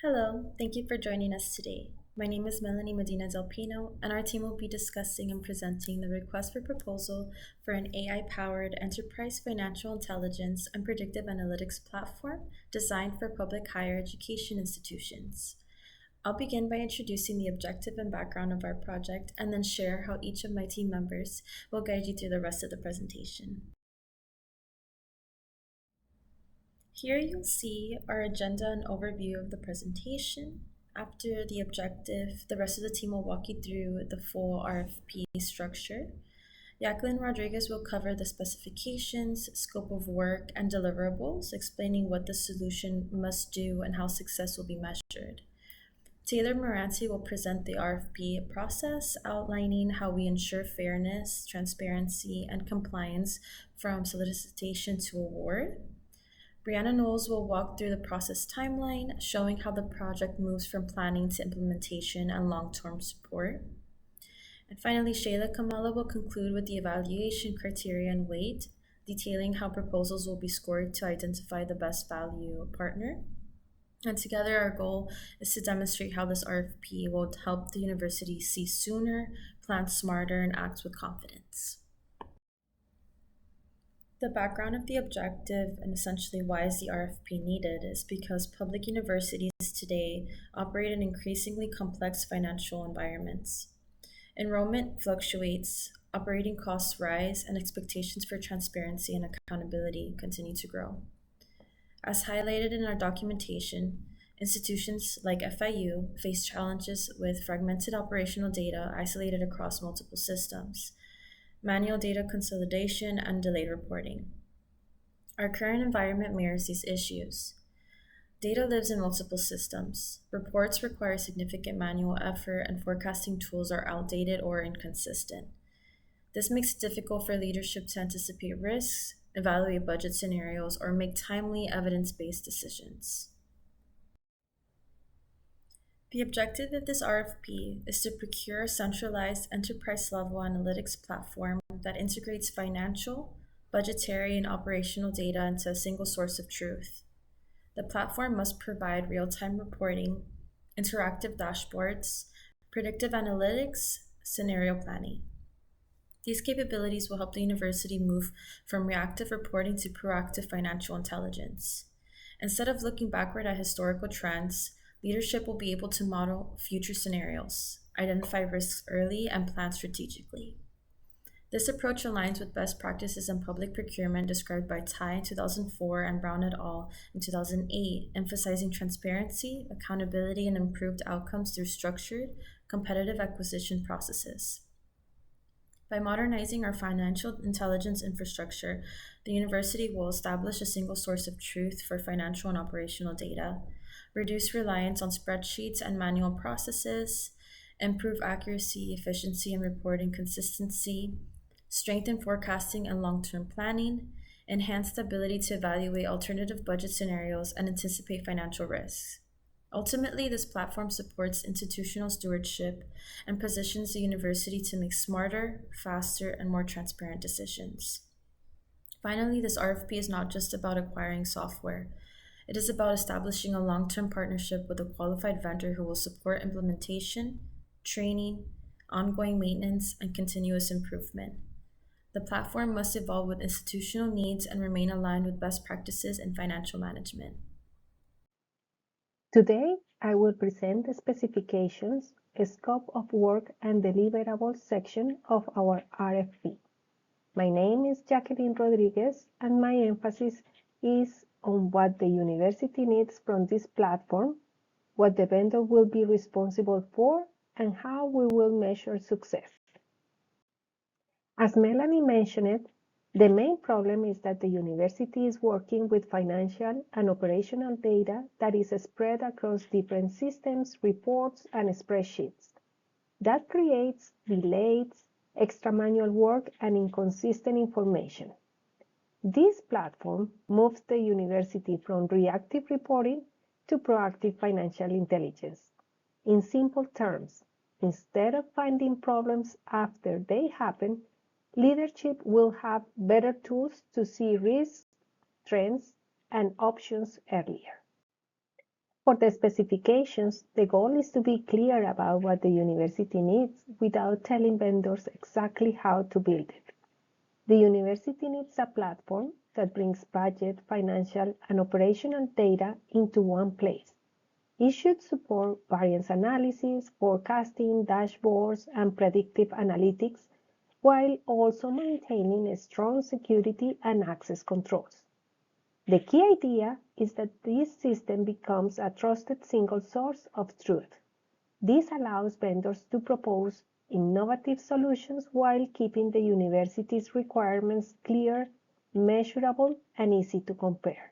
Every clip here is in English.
Hello, thank you for joining us today. My name is Melanie Medina Del-Pino, and our team will be discussing and presenting the request for proposal for an AI-powered enterprise financial intelligence and predictive analytics platform designed for public higher education institutions. I'll begin by introducing the objective and background of our project and then share how each of my team members will guide you through the rest of the presentation. Here you'll see our agenda and overview of the presentation. After the objective, the rest of the team will walk you through the full RFP structure. Yakeline Rodriguez will cover the specifications, scope of work, and deliverables, explaining what the solution must do and how success will be measured. Taylor Morancy will present the RFP process, outlining how we ensure fairness, transparency, and compliance from solicitation to award. Briana Knowles will walk through the process timeline, showing how the project moves from planning to implementation and long-term support. And finally, Sheila Khamala will conclude with the evaluation criteria and weight, detailing how proposals will be scored to identify the best value partner. And together, our goal is to demonstrate how this RFP will help the university see sooner, plan smarter, and act with confidence. The background of the objective and essentially why is the RFP needed is because public universities today operate in increasingly complex financial environments. Enrollment fluctuates, operating costs rise, and expectations for transparency and accountability continue to grow. As highlighted in our documentation, institutions like FIU face challenges with fragmented operational data isolated across multiple systems, manual data consolidation, and delayed reporting. Our current environment mirrors these issues. Data lives in multiple systems. Reports require significant manual effort, and forecasting tools are outdated or inconsistent. This makes it difficult for leadership to anticipate risks, evaluate budget scenarios, or make timely evidence-based decisions. The objective of this RFP is to procure a centralized enterprise-level analytics platform that integrates financial, budgetary, and operational data into a single source of truth. The platform must provide real-time reporting, interactive dashboards, predictive analytics, scenario planning. These capabilities will help the university move from reactive reporting to proactive financial intelligence. Instead of looking backward at historical trends, leadership will be able to model future scenarios, identify risks early, and plan strategically. This approach aligns with best practices in public procurement described by Tai in 2004 and Brown et al. In 2008, emphasizing transparency, accountability, and improved outcomes through structured, competitive acquisition processes. By modernizing our financial intelligence infrastructure, the university will establish a single source of truth for financial and operational data, reduce reliance on spreadsheets and manual processes, improve accuracy, efficiency, and reporting consistency, strengthen forecasting and long-term planning, enhance the ability to evaluate alternative budget scenarios, and anticipate financial risks. Ultimately, this platform supports institutional stewardship and positions the university to make smarter, faster, and more transparent decisions. Finally, this RFP is not just about acquiring software. It is about establishing a long-term partnership with a qualified vendor who will support implementation, training, ongoing maintenance, and continuous improvement. The platform must evolve with institutional needs and remain aligned with best practices in financial management. Today, I will present the specifications, scope of work, and deliverables section of our RFP. My name is Yakeline Rodriguez, and my emphasis is on what the university needs from this platform, what the vendor will be responsible for, and how we will measure success. As Melanie mentioned, the main problem is that the university is working with financial and operational data that is spread across different systems, reports, and spreadsheets. That creates delays, extra manual work, and inconsistent information. This platform moves the university from reactive reporting to proactive financial intelligence. In simple terms, instead of finding problems after they happen, leadership will have better tools to see risks, trends, and options earlier. For the specifications, the goal is to be clear about what the university needs without telling vendors exactly how to build it. The university needs a platform that brings budget, financial, and operational data into one place. It should support variance analysis, forecasting, dashboards, and predictive analytics, while also maintaining strong security and access controls. The key idea is that this system becomes a trusted single source of truth. This allows vendors to propose innovative solutions while keeping the university's requirements clear, measurable, and easy to compare.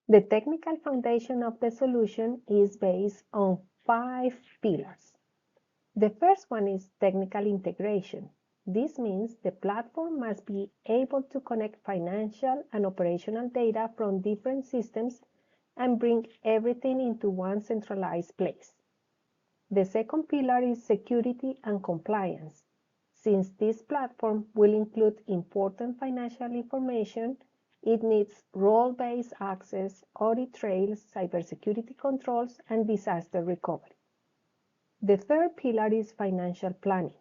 The technical foundation of the solution is based on 5 pillars. The first one is technical integration. This means the platform must be able to connect financial and operational data from different systems and bring everything into one centralized place. The second pillar is security and compliance. Since this platform will include important financial information, it needs role-based access, audit trails, cybersecurity controls, and disaster recovery. The third pillar is financial planning.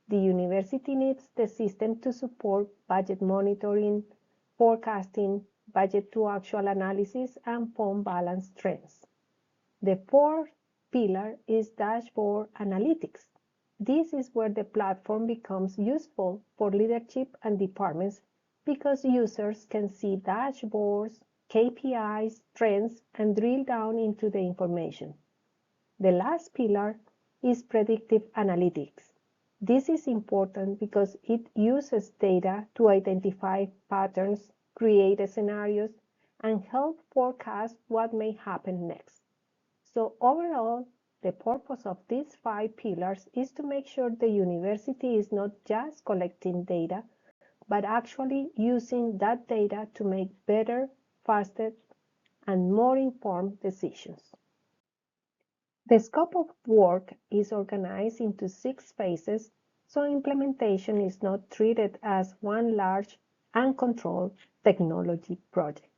The university needs the system to support budget monitoring, forecasting, budget to actual analysis, and fund balance trends. The fourth pillar is dashboard analytics. This is where the platform becomes useful for leadership and departments because users can see dashboards, KPIs, trends, and drill down into the information. The last pillar is predictive analytics. This is important because it uses data to identify patterns, create scenarios, and help forecast what may happen next. So overall, the purpose of these 5 pillars is to make sure the university is not just collecting data, but actually using that data to make better, faster, and more informed decisions. The scope of work is organized into 6 phases, so implementation is not treated as one large, uncontrolled technology project.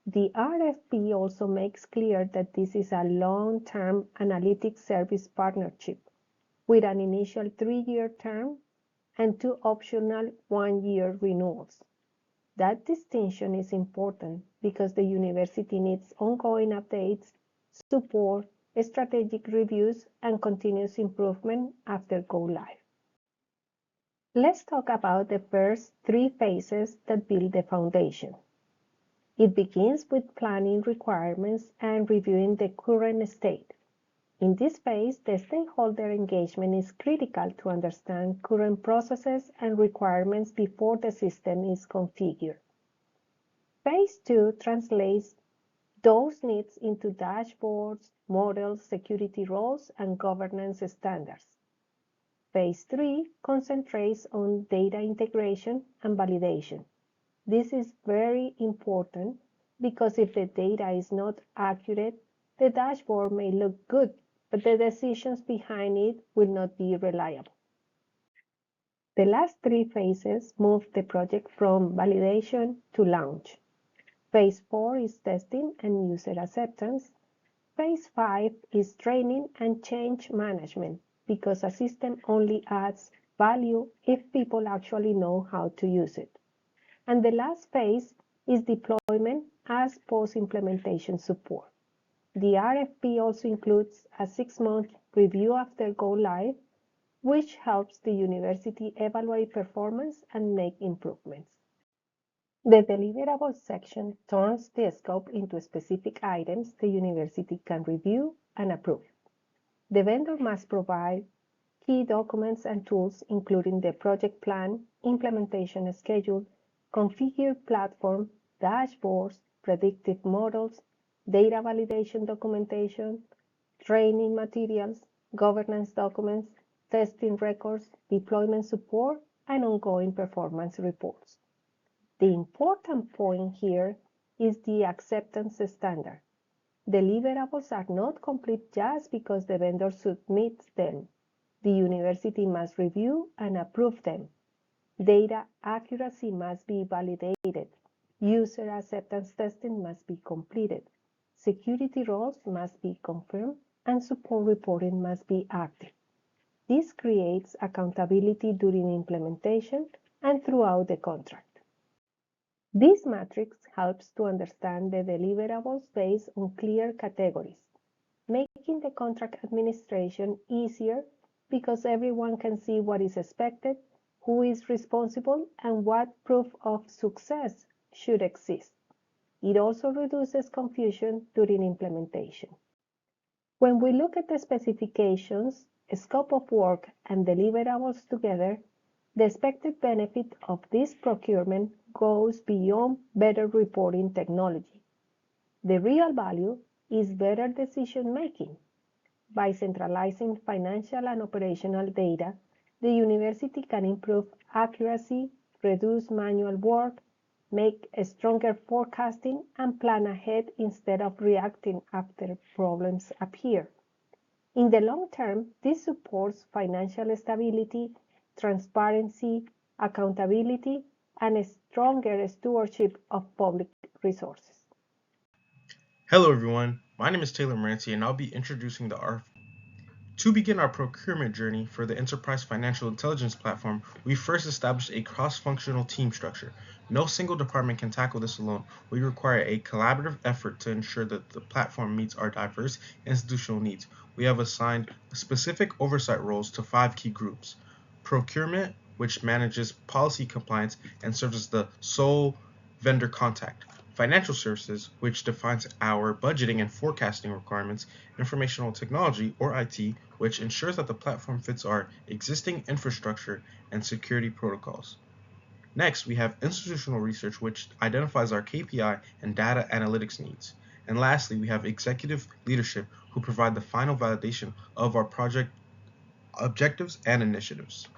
The RFP also makes clear that this is a long-term analytics service partnership with an initial 3-year term and 2 optional 1-year renewals. That distinction is important because the university needs ongoing updates, support, strategic reviews, and continuous improvement after go live. Let's talk about the first 3 phases that build the foundation. It begins with planning requirements and reviewing the current state. In this phase, the stakeholder engagement is critical to understand current processes and requirements before the system is configured. Phase 2 translates those needs into dashboards, models, security roles, and governance standards. Phase 3 concentrates on data integration and validation. This is very important because if the data is not accurate, the dashboard may look good, but the decisions behind it will not be reliable. The last 3 phases move the project from validation to launch. Phase 4 is testing and user acceptance. Phase 5 is training and change management because a system only adds value if people actually know how to use it. And the last phase is deployment as post-implementation support. The RFP also includes a 6-month review after go live, which helps the university evaluate performance and make improvements. The deliverables section turns the scope into specific items the university can review and approve. The vendor must provide key documents and tools, including the project plan, implementation schedule, configured platform, dashboards, predictive models, data validation documentation, training materials, governance documents, testing records, deployment support, and ongoing performance reports. The important point here is the acceptance standard. Deliverables are not complete just because the vendor submits them. The university must review and approve them. Data accuracy must be validated. User acceptance testing must be completed. Security roles must be confirmed and support reporting must be active. This creates accountability during implementation and throughout the contract. This matrix helps to understand the deliverables based on clear categories, making the contract administration easier because everyone can see what is expected, who is responsible, and what proof of success should exist. It also reduces confusion during implementation. When we look at the specifications, scope of work, and deliverables together, the expected benefit of this procurement goes beyond better reporting technology. The real value is better decision-making. By centralizing financial and operational data, the university can improve accuracy, reduce manual work, make stronger forecasting, and plan ahead instead of reacting after problems appear. In the long term, this supports financial stability, transparency, accountability, and a stronger stewardship of public resources. Hello everyone, my name is Taylor Morancy and I'll be introducing the RFP. To begin our procurement journey for the Enterprise Financial Intelligence Platform, we first established a cross-functional team structure. No single department can tackle this alone. We require a collaborative effort to ensure that the platform meets our diverse institutional needs. We have assigned specific oversight roles to 5 key groups. Procurement, which manages policy compliance and serves as the sole vendor contact. Financial services, which defines our budgeting and forecasting requirements. Informational technology, or IT, which ensures that the platform fits our existing infrastructure and security protocols. Next, we have institutional research, which identifies our KPI and data analytics needs. And lastly, we have executive leadership, who provide the final validation of our project objectives and initiatives.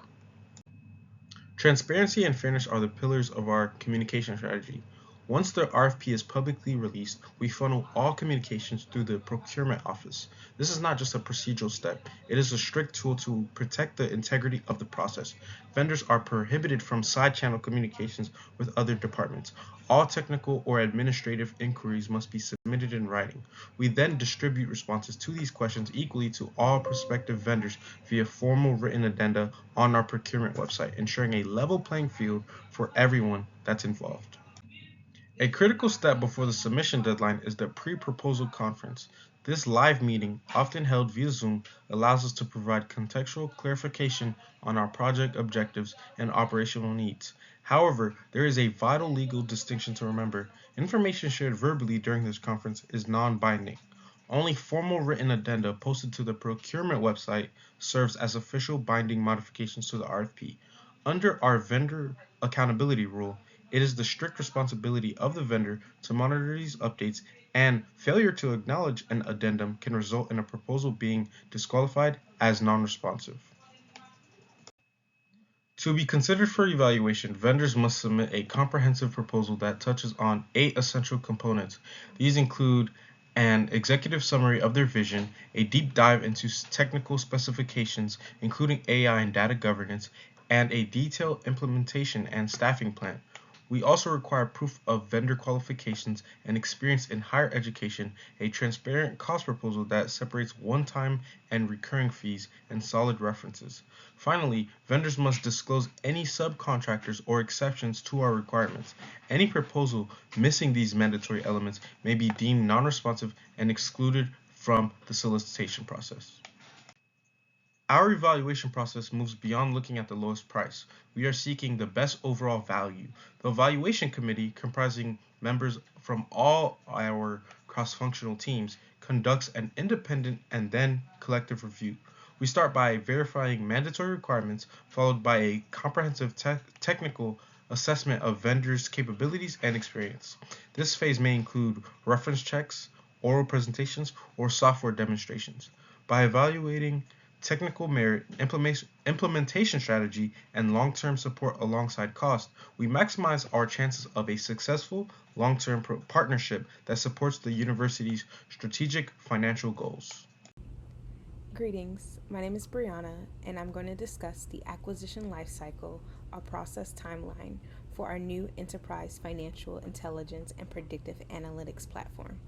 Transparency and fairness are the pillars of our communication strategy. Once the RFP is publicly released, we funnel all communications through the procurement office. This is not just a procedural step, it is a strict tool to protect the integrity of the process. Vendors are prohibited from side-channel communications with other departments. All technical or administrative inquiries must be submitted in writing. We then distribute responses to these questions equally to all prospective vendors via formal written addenda on our procurement website, ensuring a level playing field for everyone that's involved. A critical step before the submission deadline is the pre-proposal conference. This live meeting, often held via Zoom, allows us to provide contextual clarification on our project objectives and operational needs. However, there is a vital legal distinction to remember. Information shared verbally during this conference is non-binding. Only formal written addenda posted to the procurement website serves as official binding modifications to the RFP. Under our vendor accountability rule, it is the strict responsibility of the vendor to monitor these updates, and failure to acknowledge an addendum can result in a proposal being disqualified as non-responsive. To be considered for evaluation, vendors must submit a comprehensive proposal that touches on 8 essential components. These include an executive summary of their vision, a deep dive into technical specifications, including AI and data governance, and a detailed implementation and staffing plan. We also require proof of vendor qualifications and experience in higher education, a transparent cost proposal that separates one-time and recurring fees, and solid references. Finally, vendors must disclose any subcontractors or exceptions to our requirements. Any proposal missing these mandatory elements may be deemed non-responsive and excluded from the solicitation process. Our evaluation process moves beyond looking at the lowest price. We are seeking the best overall value. The evaluation committee, comprising members from all our cross-functional teams, conducts an independent and then collective review. We start by verifying mandatory requirements, followed by a comprehensive technical assessment of vendors' capabilities and experience. This phase may include reference checks, oral presentations, or software demonstrations. By evaluating technical merit, implementation strategy, and long-term support alongside cost, we maximize our chances of a successful long-term partnership that supports the university's strategic financial goals. Greetings, my name is Briana, and I'm going to discuss the acquisition lifecycle, our process timeline for our new enterprise financial intelligence and predictive analytics platform.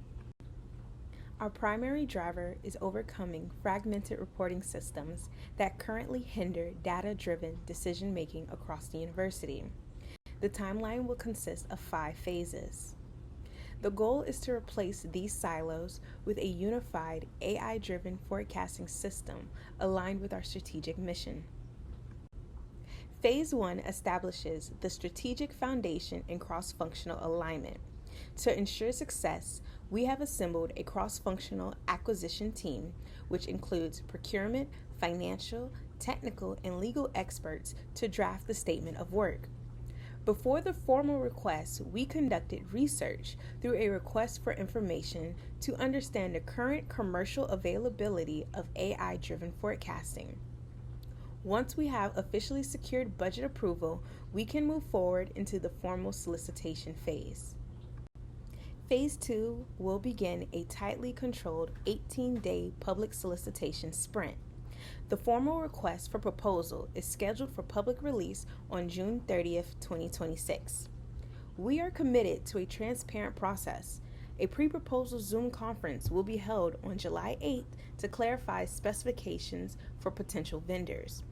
Our primary driver is overcoming fragmented reporting systems that currently hinder data-driven decision-making across the university. The timeline will consist of 5 phases. The goal is to replace these silos with a unified AI-driven forecasting system aligned with our strategic mission. Phase 1 establishes the strategic foundation and cross-functional alignment. To ensure success, we have assembled a cross-functional acquisition team, which includes procurement, financial, technical, and legal experts to draft the statement of work. Before the formal request, we conducted research through a request for information to understand the current commercial availability of AI-driven forecasting. Once we have officially secured budget approval, we can move forward into the formal solicitation phase. Phase 2 will begin a tightly controlled 18-day public solicitation sprint. The formal request for proposal is scheduled for public release on June 30th, 2026. We are committed to a transparent process. A pre-proposal Zoom conference will be held on July 8th to clarify specifications for potential vendors.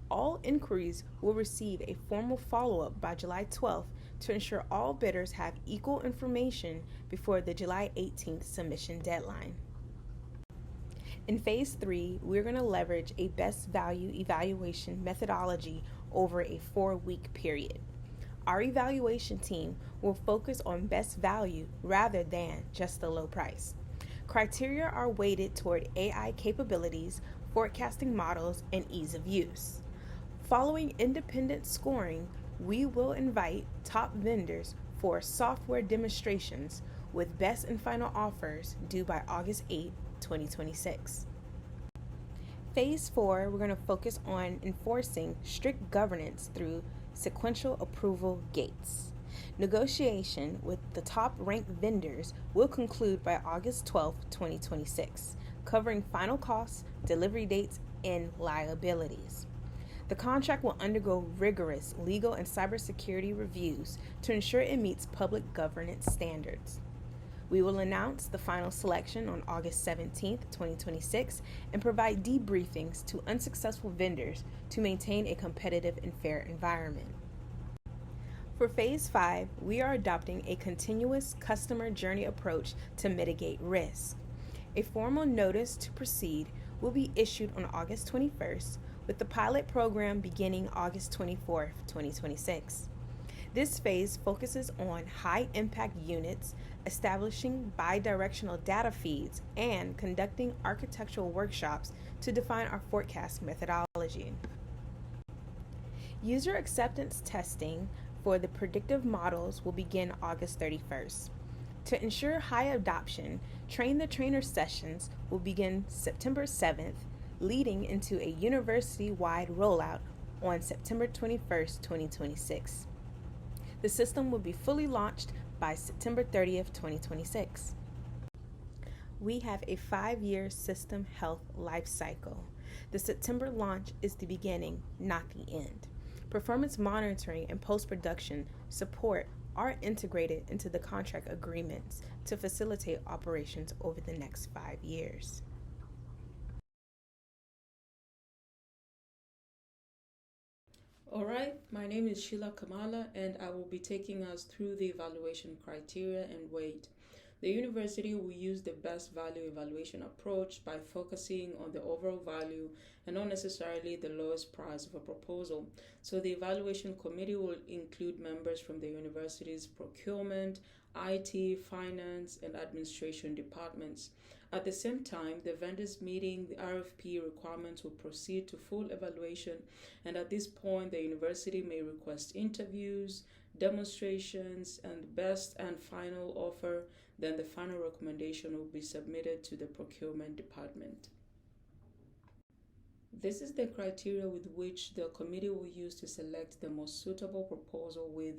All inquiries will receive a formal follow-up by July 12th to ensure all bidders have equal information before the July 18th submission deadline. In Phase 3, we're going to leverage a best value evaluation methodology over a 4-week period. Our evaluation team will focus on best value rather than just the low price. Criteria are weighted toward AI capabilities, forecasting models, and ease of use. Following independent scoring, we will invite top vendors for software demonstrations with best and final offers due by August 8, 2026. Phase 4, we're going to focus on enforcing strict governance through sequential approval gates. Negotiation with the top-ranked vendors will conclude by August 12, 2026, covering final costs, delivery dates, and liabilities. The contract will undergo rigorous legal and cybersecurity reviews to ensure it meets public governance standards. We will announce the final selection on August 17, 2026, and provide debriefings to unsuccessful vendors to maintain a competitive and fair environment. For Phase 5, we are adopting a continuous customer journey approach to mitigate risk. A formal notice to proceed will be issued on August 21st, with the pilot program beginning August 24, 2026. This phase focuses on high-impact units, establishing bidirectional data feeds, and conducting architectural workshops to define our forecast methodology. User acceptance testing for the predictive models will begin August 31st. To ensure high adoption, Train the Trainer sessions will begin September 7th, leading into a university-wide rollout on September 21st, 2026. The system will be fully launched by September 30th, 2026. We have a 5-year system health life cycle. The September launch is the beginning, not the end. Performance monitoring and post-production support are integrated into the contract agreements to facilitate operations over the next 5 years. All right, my name is Sheila Khamala, and I will be taking us through the evaluation criteria and weight. The university will use the best value evaluation approach by focusing on the overall value and not necessarily the lowest price of a proposal. So the evaluation committee will include members from the university's procurement, IT, finance, and administration departments. At the same time, the vendors meeting the RFP requirements will proceed to full evaluation, and at this point, the university may request interviews, demonstrations, and best and final offer. Then the final recommendation will be submitted to the procurement department. This is the criteria with which the committee will use to select the most suitable proposal, with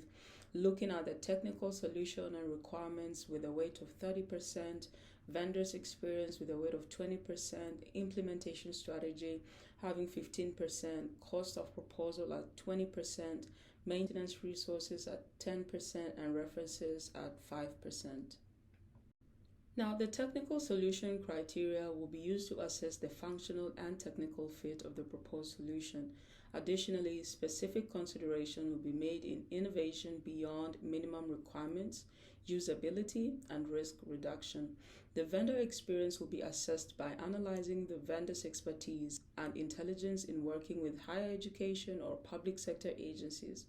looking at the technical solution and requirements with a weight of 30%, vendors' experience with a weight of 20%, implementation strategy having 15%, cost of proposal at 20%, maintenance resources at 10%, and references at 5%. Now, the technical solution criteria will be used to assess the functional and technical fit of the proposed solution. Additionally, specific consideration will be made in innovation beyond minimum requirements, usability, and risk reduction. The vendor experience will be assessed by analyzing the vendor's expertise and intelligence in working with higher education or public sector agencies.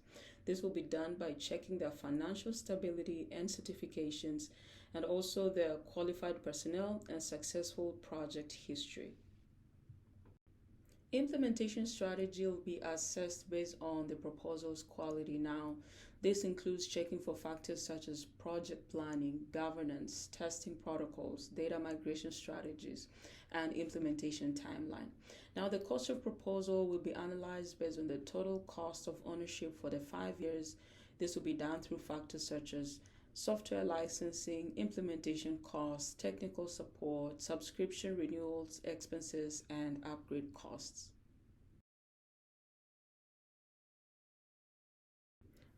This will be done by checking their financial stability and certifications, and also their qualified personnel and successful project history. Implementation strategy will be assessed based on the proposal's quality. Now, this includes checking for factors such as project planning, governance, testing protocols, data migration strategies, and implementation timeline. Now, the cost of proposal will be analyzed based on the total cost of ownership for the 5 years. This will be done through factors such as software licensing, implementation costs, technical support, subscription renewals, expenses, and upgrade costs.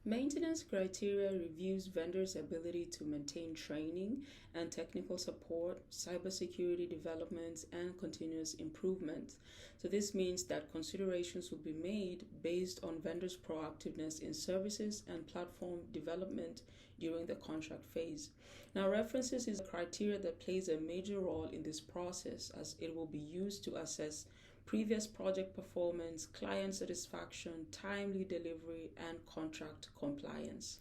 Maintenance criteria reviews vendors' ability to maintain training and technical support, cybersecurity developments, and continuous improvement. So this means that considerations will be made based on vendors' proactiveness in services and platform development during the contract phase. Now, references is a criteria that plays a major role in this process, as it will be used to assess previous project performance, client satisfaction, timely delivery, and contract compliance.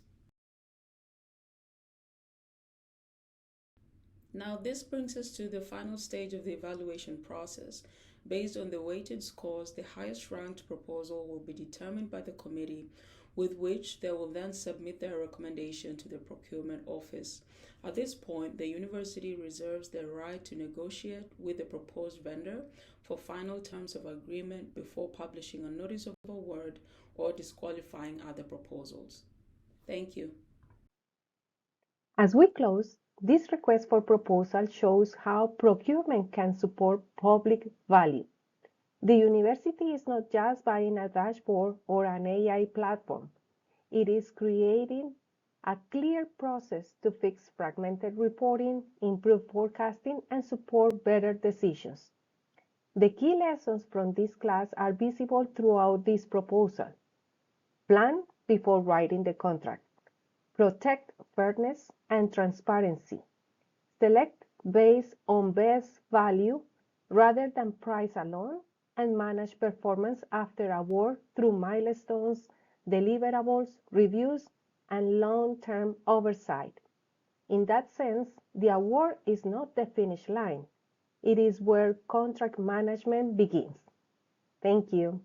Now, this brings us to the final stage of the evaluation process. Based on the weighted scores, the highest ranked proposal will be determined by the committee, with which they will then submit their recommendation to the procurement office. At this point, the university reserves the right to negotiate with the proposed vendor for final terms of agreement before publishing a notice of award or disqualifying other proposals. Thank you. As we close, this request for proposal shows how procurement can support public value. The university is not just buying a dashboard or an AI platform. It is creating a clear process to fix fragmented reporting, improve forecasting, and support better decisions. The key lessons from this class are visible throughout this proposal. Plan before writing the contract. Protect fairness and transparency. Select based on best value rather than price alone, and manage performance after award through milestones, deliverables, reviews, and long-term oversight. In that sense, the award is not the finish line. It is where contract management begins. Thank you.